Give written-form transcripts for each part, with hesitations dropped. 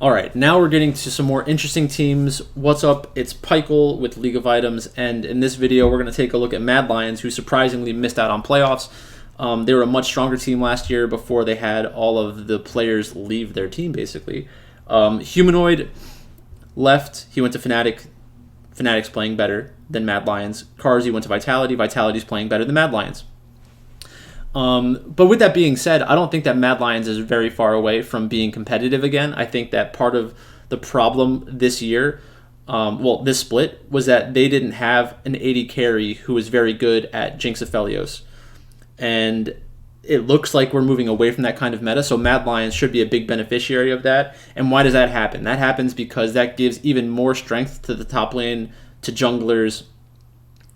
All right, now we're getting to some more interesting teams. What's up? It's Pikel with League of Items, and in this video, we're going to take a look at Mad Lions, who surprisingly missed out on playoffs. They were a much stronger team last year before they had all of the players leave their team, basically. Humanoid left. He went to Fnatic. Fnatic's playing better than Mad Lions. Carzzy went to Vitality. Vitality's playing better than Mad Lions. But with that being said, I don't think that Mad Lions is very far away from being competitive again. I think that part of the problem this year, this split, was that they didn't have an AD carry who was very good at Jinx Aphelios. And it looks like we're moving away from that kind of meta, so Mad Lions should be a big beneficiary of that. And why does that happen? That happens because that gives even more strength to the top lane, to junglers,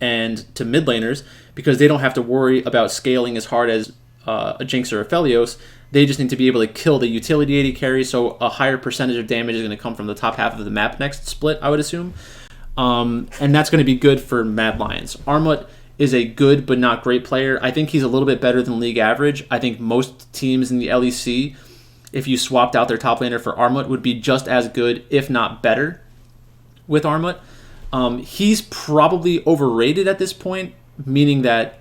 and to mid laners, because they don't have to worry about scaling as hard as a Jinx or Aphelios. They just need to be able to kill the utility AD carry, so a higher percentage of damage is going to come from the top half of the map next split, I would assume. And that's going to be good for Mad Lions. Armut is a good but not great player. I think he's a little bit better than league average. I think most teams in the LEC, if you swapped out their top laner for Armut, would be just as good, if not better, with Armut. He's probably overrated at this point, meaning that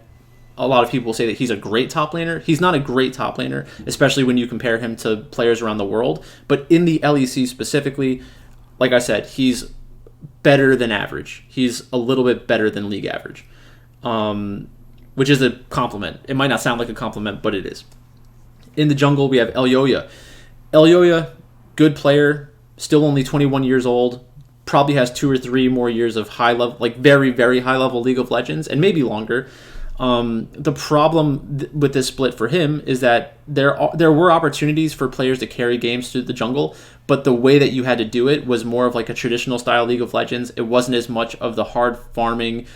a lot of people say that he's a great top laner. He's not a great top laner, especially when you compare him to players around the world. But in the LEC specifically, like I said, he's better than average. He's a little bit better than league average, which is a compliment. It might not sound like a compliment, but it is. In the jungle, we have Elyoya. Elyoya, good player, still only 21 years old. Probably has 2 or 3 more years of high level, like very, very high level League of Legends, and maybe longer. The problem with this split for him is that there were opportunities for players to carry games through the jungle, but the way that you had to do it was more of like a traditional style League of Legends. It wasn't as much of the hard farming,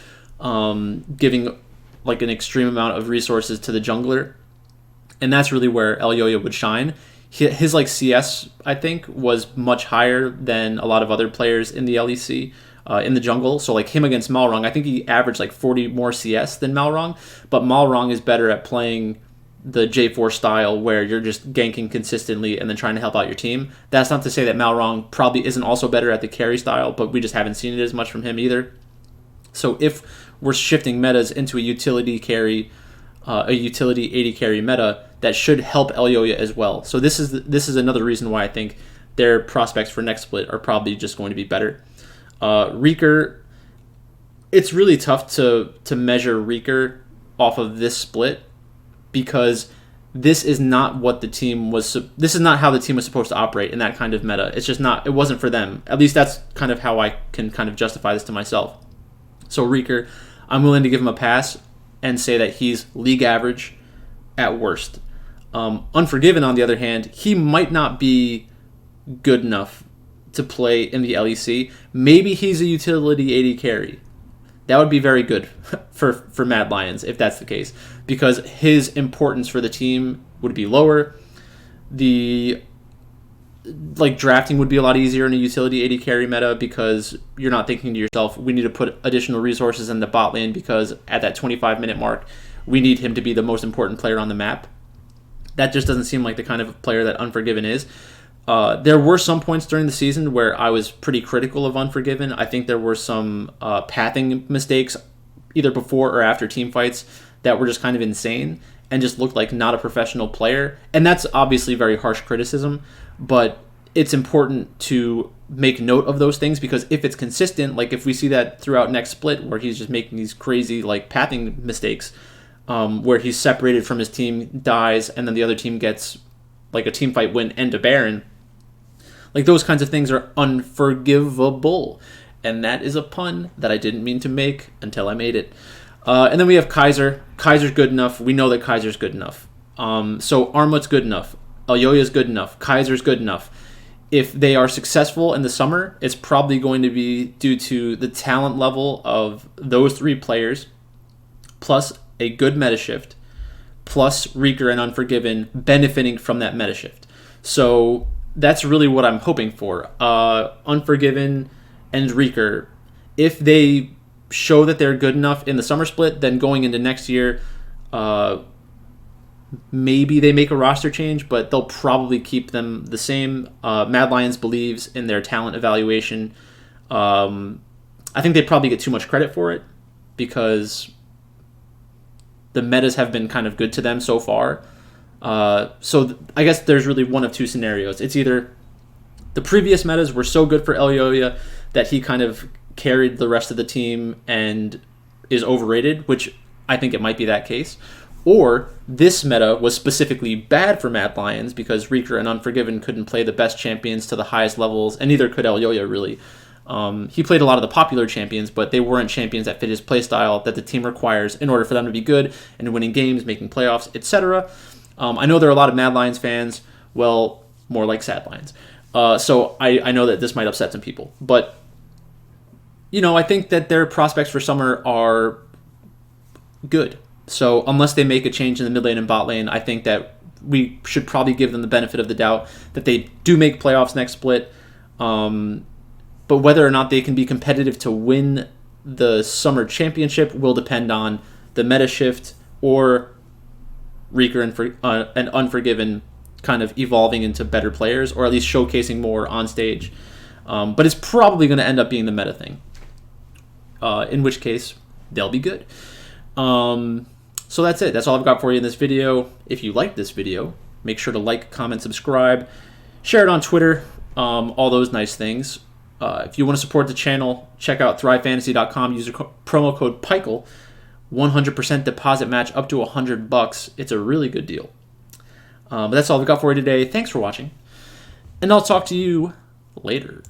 giving like an extreme amount of resources to the jungler, and that's really where Elyoya would shine. His like CS, I think, was much higher than a lot of other players in the LEC in the jungle. So like him against Malrong, I think he averaged like 40 more CS than Malrong, but Malrong is better at playing the J4 style where you're just ganking consistently and then trying to help out your team. That's not to say that Malrong probably isn't also better at the carry style, but we just haven't seen it as much from him either. So if we're shifting metas into a utility carry, a utility AD carry meta, that should help Elyoya as well. So this is another reason why I think their prospects for next split are probably just going to be better. Reeker, it's really tough to measure Reeker off of this split because this is not what the team was. This is not how the team was supposed to operate in that kind of meta. It's just not. It wasn't for them. At least that's kind of how I can kind of justify this to myself. So Reeker, I'm willing to give him a pass and say that he's league average at worst. Unforgiven, on the other hand, he might not be good enough to play in the LEC. Maybe he's a utility AD carry. That would be very good for Mad Lions if that's the case, because his importance for the team would be lower. The drafting would be a lot easier in a utility AD carry meta because you're not thinking to yourself, we need to put additional resources in the bot lane because at that 25-minute mark, we need him to be the most important player on the map. That just doesn't seem like the kind of player that Unforgiven is. There were some points during the season where I was pretty critical of Unforgiven. I think there were some pathing mistakes either before or after team fights that were just kind of insane and just looked like not a professional player. And that's obviously very harsh criticism, but it's important to make note of those things because if it's consistent, like if we see that throughout next split where he's just making these crazy like pathing mistakes, where he's separated from his team, dies, and then the other team gets like a team fight win and a Baron. Like those kinds of things are unforgivable. And that is a pun that I didn't mean to make until I made it. And then we have Kaiser. Kaiser's good enough. We know that Kaiser's good enough. So Armut's good enough. Elyoya's good enough. Kaiser's good enough. If they are successful in the summer, it's probably going to be due to the talent level of those 3 players, plus a good meta shift, plus Reeker and Unforgiven benefiting from that meta shift. So that's really what I'm hoping for. Unforgiven and Reeker, if they show that they're good enough in the summer split, then going into next year, maybe they make a roster change, but they'll probably keep them the same. Mad Lions believes in their talent evaluation. I think they probably get too much credit for it because the metas have been kind of good to them so far. So I guess there's really one of two scenarios. It's either the previous metas were so good for Elyoya that he kind of carried the rest of the team and is overrated, which I think it might be that case. Or this meta was specifically bad for Mad Lions because Reeker and Unforgiven couldn't play the best champions to the highest levels, and neither could Elyoya really. He played a lot of the popular champions, but they weren't champions that fit his playstyle that the team requires in order for them to be good and winning games, making playoffs, etc. I know there are a lot of Mad Lions fans, well, more like Sad Lions. So I know that this might upset some people. But, I think that their prospects for summer are good. So unless they make a change in the mid lane and bot lane, I think that we should probably give them the benefit of the doubt that they do make playoffs next split. But whether or not they can be competitive to win the summer championship will depend on the meta shift or Reeker and Unforgiven kind of evolving into better players, or at least showcasing more on stage. But it's probably going to end up being the meta thing, in which case they'll be good. So that's it. That's all I've got for you in this video. If you liked this video, make sure to like, comment, subscribe, share it on Twitter, all those nice things. If you want to support the channel, check out thrivefantasy.com. Use promo code PIKEL. 100% deposit match up to $100. It's a really good deal. But that's all we've got for you today. Thanks for watching, and I'll talk to you later.